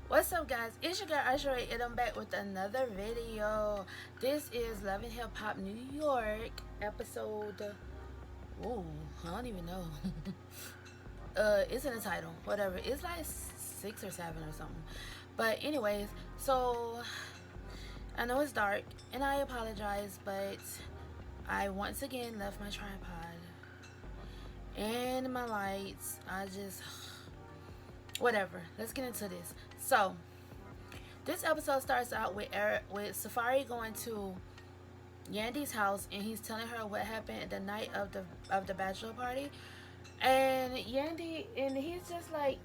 What's up, guys? It's your girl Arsharae, and I'm back with another video. This is Love and Hip Hop New York episode. Ooh, I don't even know. It's in the title. Whatever. It's like 6 or 7 or something. But anyways, so I know it's dark, and I apologize, but I once again left my tripod and my lights. I just whatever. Let's get into this. So this episode starts out with Safaree going to Yandy's house, and he's telling her what happened the night of the bachelor party. And Yandy, and he's just like,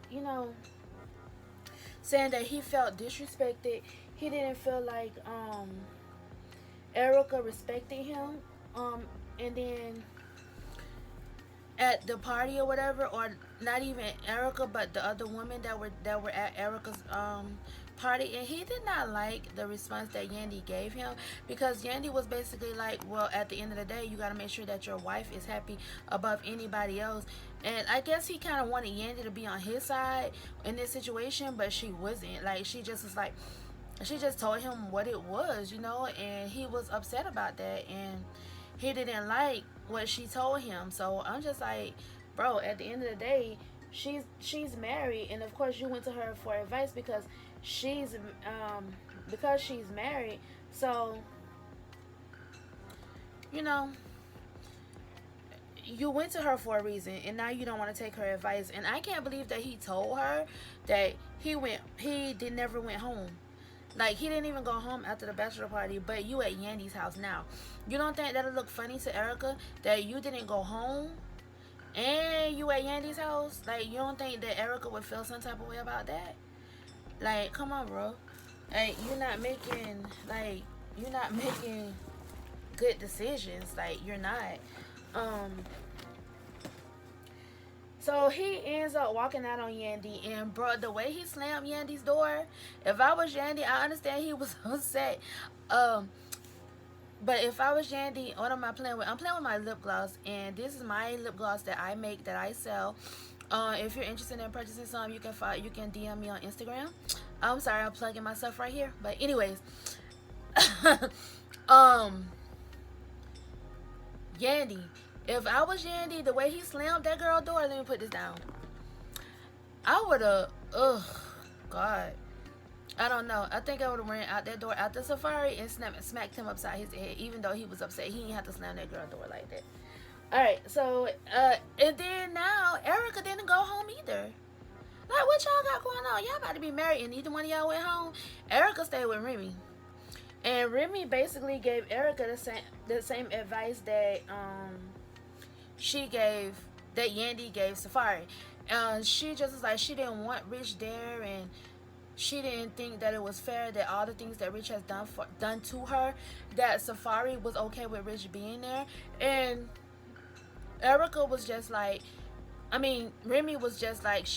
saying that he felt disrespected. He didn't feel like ERica respected him. And then at the party or whatever, or not even ERica, but the other women that were at ERica's party, and he did not like the response that Yandy gave him, because Yandy was basically like, well, at the end of the day, you got to make sure that your wife is happy above anybody else. And I guess he kind of wanted Yandy to be on his side in this situation, but she wasn't. Like, she just was like, she just told him what it was, and he was upset about that, and he didn't like what she told him. So I'm just like, bro, at the end of the day, she's married, and of course you went to her for advice she's because she's married. So you know you went to her for a reason, and now you don't want to take her advice. And I can't believe that he told her that he did never went home. Like, he didn't even go home after the bachelor party, but you at Yandy's house now. You don't think that'll look funny to ERica that you didn't go home and you at Yandy's house? Like, you don't think that ERica would feel some type of way about that? Like, come on, bro. Like, you're not making good decisions. Like, you're not. Um, So he ends up walking out on Yandy, and bro, the way he slammed Yandy's door, if I was Yandy, I understand he was upset. Um, but if I was Yandy, what am I playing with? I'm playing with my lip gloss, and this is my lip gloss that I make, that I sell. If you're interested in purchasing some, you can DM me on Instagram. I'm sorry, I'm plugging myself right here. But anyways, um, Yandy. If I was Yandy, the way he slammed that girl door, let me put this down. I would have, God. I don't know. I think I would have ran out that door after Safaree and smacked him upside his head, even though he was upset. He didn't have to slam that girl door like that. Alright, so, and then now, ERica didn't go home either. Like, what y'all got going on? Y'all about to be married and neither one of y'all went home. ERica stayed with Remy. And Remy basically gave ERica the same advice that, that Yandy gave Safaree. She just was like, she didn't want Rich there, and she didn't think that it was fair that all the things that Rich has done to her, that Safaree was okay with Rich being there. And ERica was just like, Remy was just like,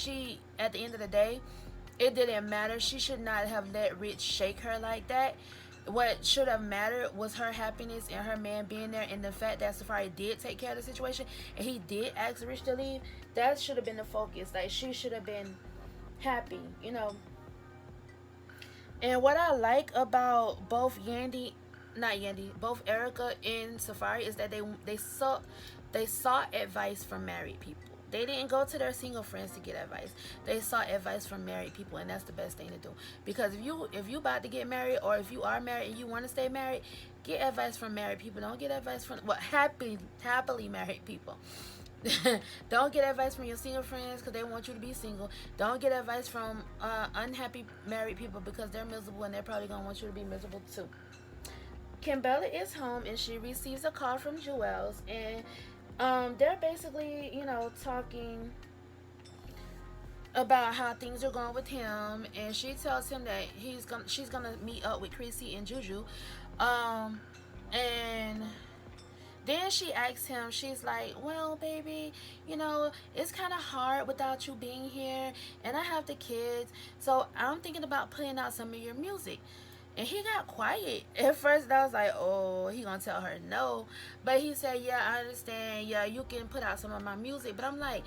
at the end of the day, it didn't matter. She should not have let Rich shake her like that. What should have mattered was her happiness and her man being there, and the fact that Safaree did take care of the situation and he did ask Rich to leave. That should have been the focus. Like, she should have been happy, And what I like about both both ERica and Safaree, is that they sought advice from married people. They didn't go to their single friends to get advice. They sought advice from married people, and that's the best thing to do. Because if you about to get married, or if you are married and you want to stay married, get advice from married people. Don't get advice from happily married people. Don't get advice from your single friends because they want you to be single. Don't get advice from unhappy married people because they're miserable, and they're probably gonna want you to be miserable too. Kimbella is home, and she receives a call from Jewels, and they're basically, talking about how things are going with him, and she tells him that she's gonna meet up with Chrissy and Juju, and then she asks him, she's like, well, baby, it's kind of hard without you being here, and I have the kids, so I'm thinking about putting out some of your music. And he got quiet. At first, I was like, oh, he gonna tell her no. But he said, yeah, I understand. Yeah, you can put out some of my music. But I'm like,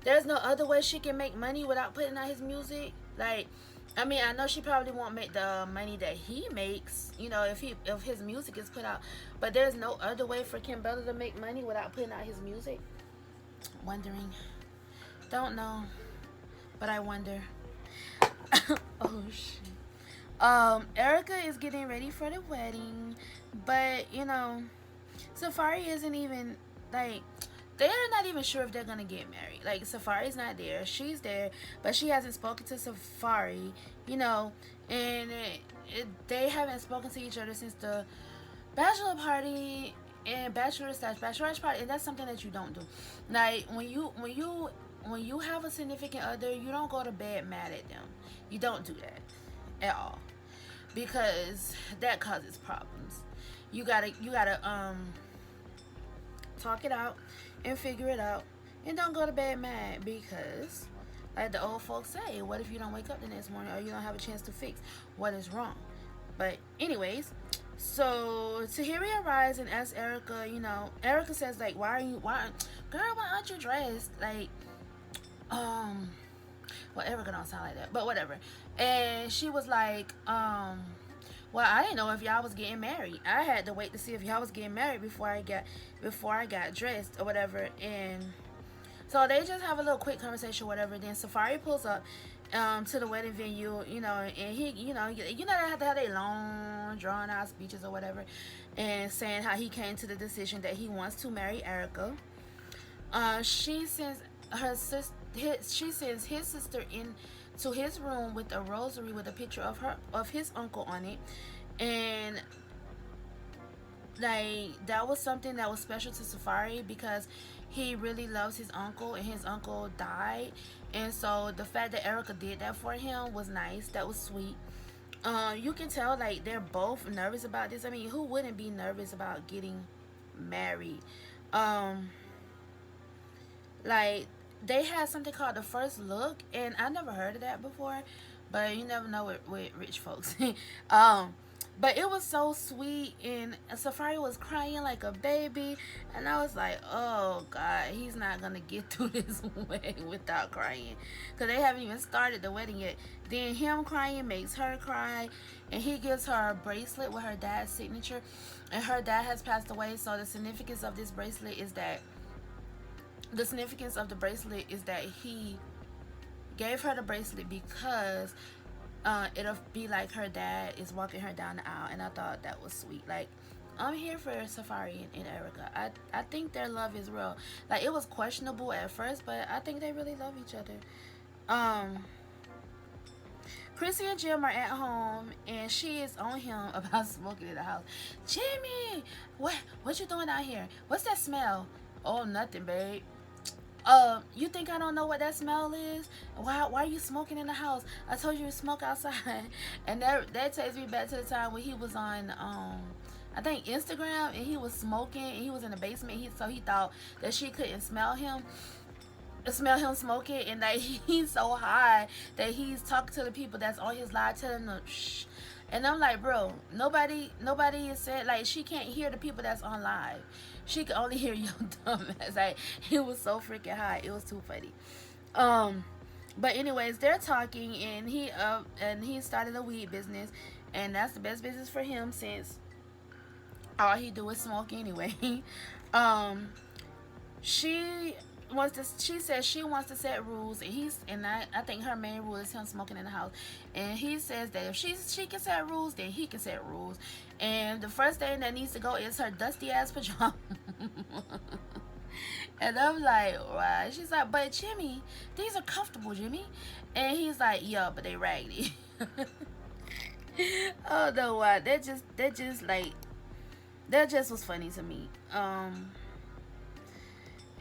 there's no other way she can make money without putting out his music. Like, I mean, I know she probably won't make the money that he makes, if his music is put out. But there's no other way for Kim Bella to make money without putting out his music. Wondering, don't know, but I wonder. Oh shit. ERica is getting ready for the wedding, but Safaree isn't even like they're not even sure if they're gonna get married. Like Safaree's not there, she's there, but she hasn't spoken to Safaree, and they haven't spoken to each other since the bachelor party and bachelorette party, and that's something that you don't do. Like when you have a significant other, you don't go to bed mad at them. You don't do that at all because that causes problems. You gotta talk it out and figure it out, and don't go to bed mad because, like the old folks say, what if you don't wake up the next morning or you don't have a chance to fix what is wrong? But anyways, so Tahiri arrives and asks ERica. ERica says like, girl, why aren't you dressed? Like, well, ERica don't sound like that, but whatever. And she was like, well, I didn't know if y'all was getting married. I had to wait to see if y'all was getting married before I got dressed or whatever. And so they just have a little quick conversation, whatever. Then Safaree pulls up to the wedding venue, and he, they have to have their long, drawn out speeches or whatever, and saying how he came to the decision that he wants to marry ERica. She sends his sister in to his room with a rosary with a picture of his uncle on it, and like that was something that was special to Safaree because he really loves his uncle and his uncle died, and so the fact that ERica did that for him was nice. That was sweet. You can tell like they're both nervous about this. I mean, who wouldn't be nervous about getting married? Like they had something called the first look, and I never heard of that before, but you never know with rich folks. But it was so sweet, and Safaree was crying like a baby, and I was like, oh god, he's not gonna get through this wedding without crying, because they haven't even started the wedding yet. Then him crying makes her cry, and he gives her a bracelet with her dad's signature, and her dad has passed away, so the significance of the bracelet is that he gave her the bracelet because it'll be like her dad is walking her down the aisle, and I thought that was sweet. Like, I'm here for Safaree and ERica. I think their love is real. Like, it was questionable at first, but I think they really love each other. Chrissy and Jim are at home, and she is on him about smoking in the house. Jimmy, what you doing out here? What's that smell? Oh, nothing, babe. You think I don't know what that smell is? Why are you smoking in the house? I told you to smoke outside. And that takes me back to the time when he was on I think Instagram, and he was smoking, and he was in the basement. So he thought that she couldn't smell him smoking, and like he's so high that he's talking to the people that's on his live, telling them shh. And I'm like, bro, nobody is saying, like, she can't hear the people that's on live. She can only hear your dumbass. Like, it was so freaking high. It was too funny. But anyways, they're talking, and he started a weed business, and that's the best business for him since all he do is smoke anyway. she she says she wants to set rules, and I think her main rule is him smoking in the house, and he says that if she can set rules, then he can set rules, and the first thing that needs to go is her dusty ass pajamas. And I'm like, why? She's like, but Jimmy, these are comfortable, Jimmy. And he's like, yeah, but they raggedy. Oh no, why? That just was funny to me.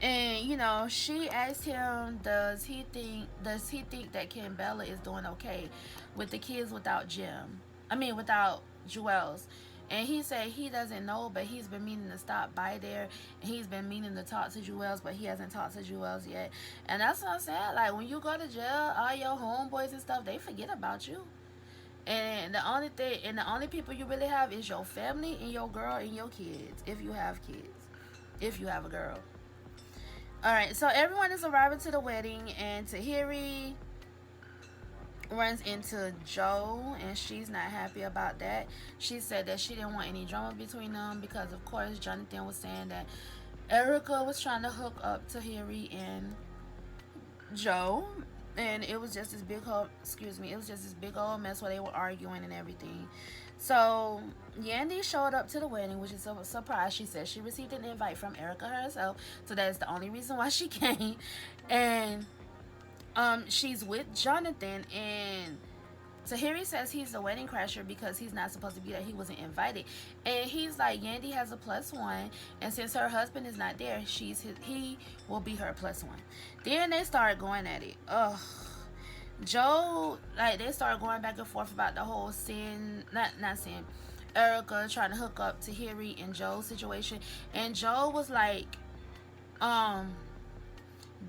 And she asked him, does he think that Kim Bella is doing okay with the kids without without Juelz? And he said he doesn't know, but he's been meaning to stop by there, and he's been meaning to talk to Juelz, but he hasn't talked to Juelz yet. And that's what I'm saying. Like, when you go to jail, all your homeboys and stuff, they forget about you. And the only people you really have is your family and your girl and your kids, if you have kids, if you have a girl. All right, so everyone is arriving to the wedding, and Tahiri runs into Joe, and she's not happy about that. She said that she didn't want any drama between them because, of course, Jonathan was saying that ERica was trying to hook up Tahiry and Joe, and it was just this big whole, excuse me, it was just this big old mess where they were arguing and everything. So Yandy showed up to the wedding, which is a surprise. She said she received an invite from ERica herself, so that is the only reason why she came. And she's with Jonathan, and Tahiry says he's the wedding crasher because he's not supposed to be there. He wasn't invited, and he's like, Yandy has a +1, and since her husband is not there, he will be her +1. Then they start going at it. Ugh. Joe, like, they started going back and forth about the whole not sin, ERica trying to hook up Tahiry and Joe's situation, and Joe was like,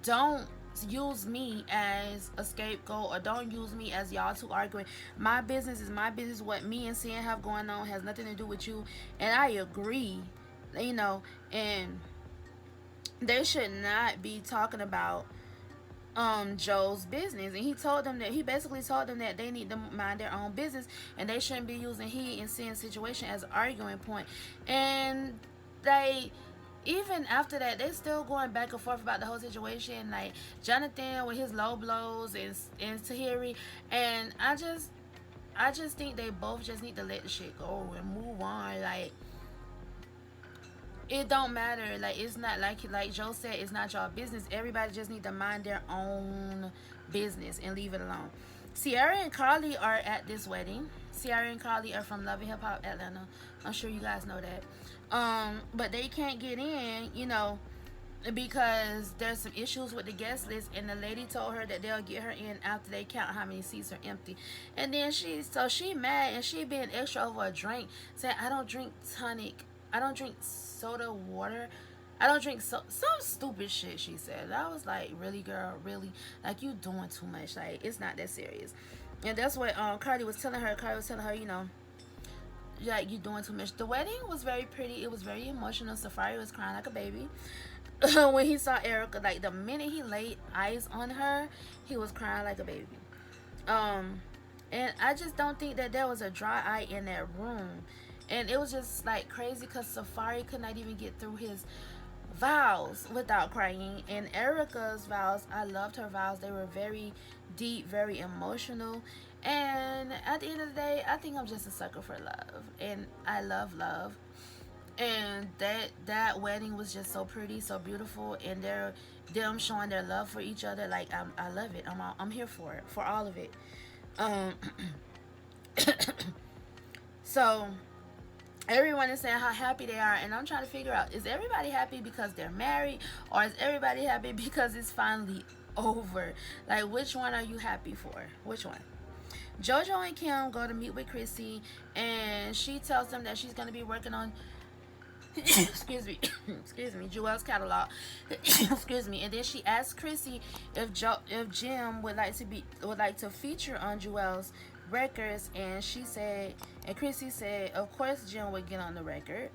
don't use me as a scapegoat, or don't use me as y'all two arguing. My business is my business. What me and Sin have going on has nothing to do with you. And I agree, and they should not be talking about Joe's business. And he basically told them that they need to mind their own business, and they shouldn't be using he and Sin's situation as an arguing point. And they, even after that, they still going back and forth about the whole situation. Like Jonathan with his low blows and Tahiry, and I just think they both just need to let the shit go and move on. Like, it don't matter. Like, it's not like Joe said, it's not y'all business. Everybody just need to mind their own business and leave it alone. Ciara and Carly are at this wedding. Ciara and Carly are from Love and Hip Hop Atlanta. I'm sure you guys know that. But they can't get in, because there's some issues with the guest list, and the lady told her that they'll get her in after they count how many seats are empty. And then she mad, and she being extra over a drink, saying, I don't drink tonic, I don't drink soda water, I don't drink some stupid shit she said. I was like, really, girl, really? Like, you doing too much. Like, it's not that serious. And that's what Cardi was telling her. Like, you doing too much. The wedding was very pretty. It was very emotional. Safaree was crying like a baby when he saw ERica. Like, the minute he laid eyes on her, he was crying like a baby. And I just don't think that there was a dry eye in that room. And it was just like crazy because Safaree could not even get through his vows without crying. And ERica's vows, I loved her vows. They were very deep, very emotional. And at the end of the day, I think I'm just a sucker for love, and I love love. And that wedding was just so pretty, so beautiful, and them showing their love for each other. Like, I love it. I'm here for it, for all of it. So everyone is saying how happy they are, and I'm trying to figure out, is everybody happy because they're married, or is everybody happy because it's finally over? Like, which one are you happy for? Which one? JoJo and Kim go to meet with Chrissy, and she tells them that she's going to be working on excuse me Jewel's catalog. Excuse me. And then she asks Chrissy if Jim would like to feature on Jewel's records, and Chrissy said of course Jim would get on the record.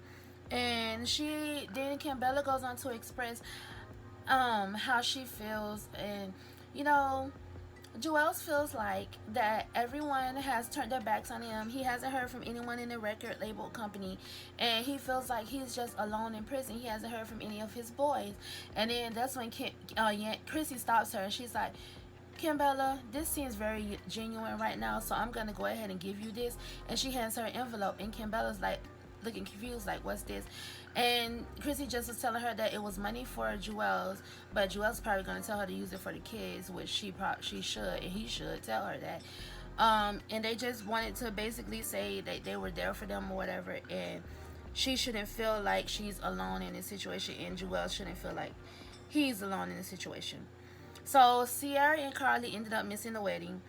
And then Kimbella goes on to express how she feels, and Jewels feels like that everyone has turned their backs on him. He hasn't heard from anyone in the record label company, and he feels like he's just alone in prison. He hasn't heard from any of his boys. And then that's when Chrissy stops her, and she's like, Kimbella, this seems very genuine right now, so I'm gonna go ahead and give you this. And she hands her an envelope, and Kimbella's like looking confused, like, what's this? And Chrissy just was telling her that it was money for Jewels, but Jewels probably going to tell her to use it for the kids, which she should, and he should tell her that. And they just wanted to basically say that they were there for them or whatever, and she shouldn't feel like she's alone in this situation, and Jewels shouldn't feel like he's alone in the situation. So Ciara and Carly ended up missing the wedding.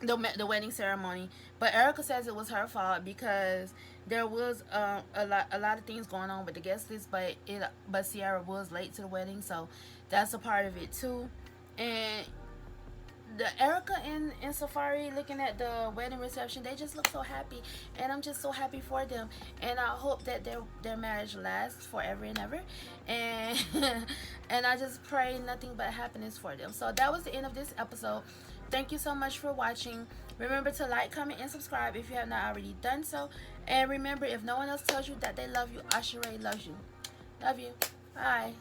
The wedding ceremony, but ERica says it was her fault because there was a lot of things going on with the guest list, but Ciara was late to the wedding, so that's a part of it too. And the ERica and Safaree looking at the wedding reception, they just look so happy, and I'm just so happy for them, and I hope that their marriage lasts forever and ever, and and I just pray nothing but happiness for them. So that was the end of this episode. thank you so much for watching. Remember to like, comment, and subscribe if you have not already done so. And remember, if no one else tells you that they love you, Arsharae loves you. Love you. Bye.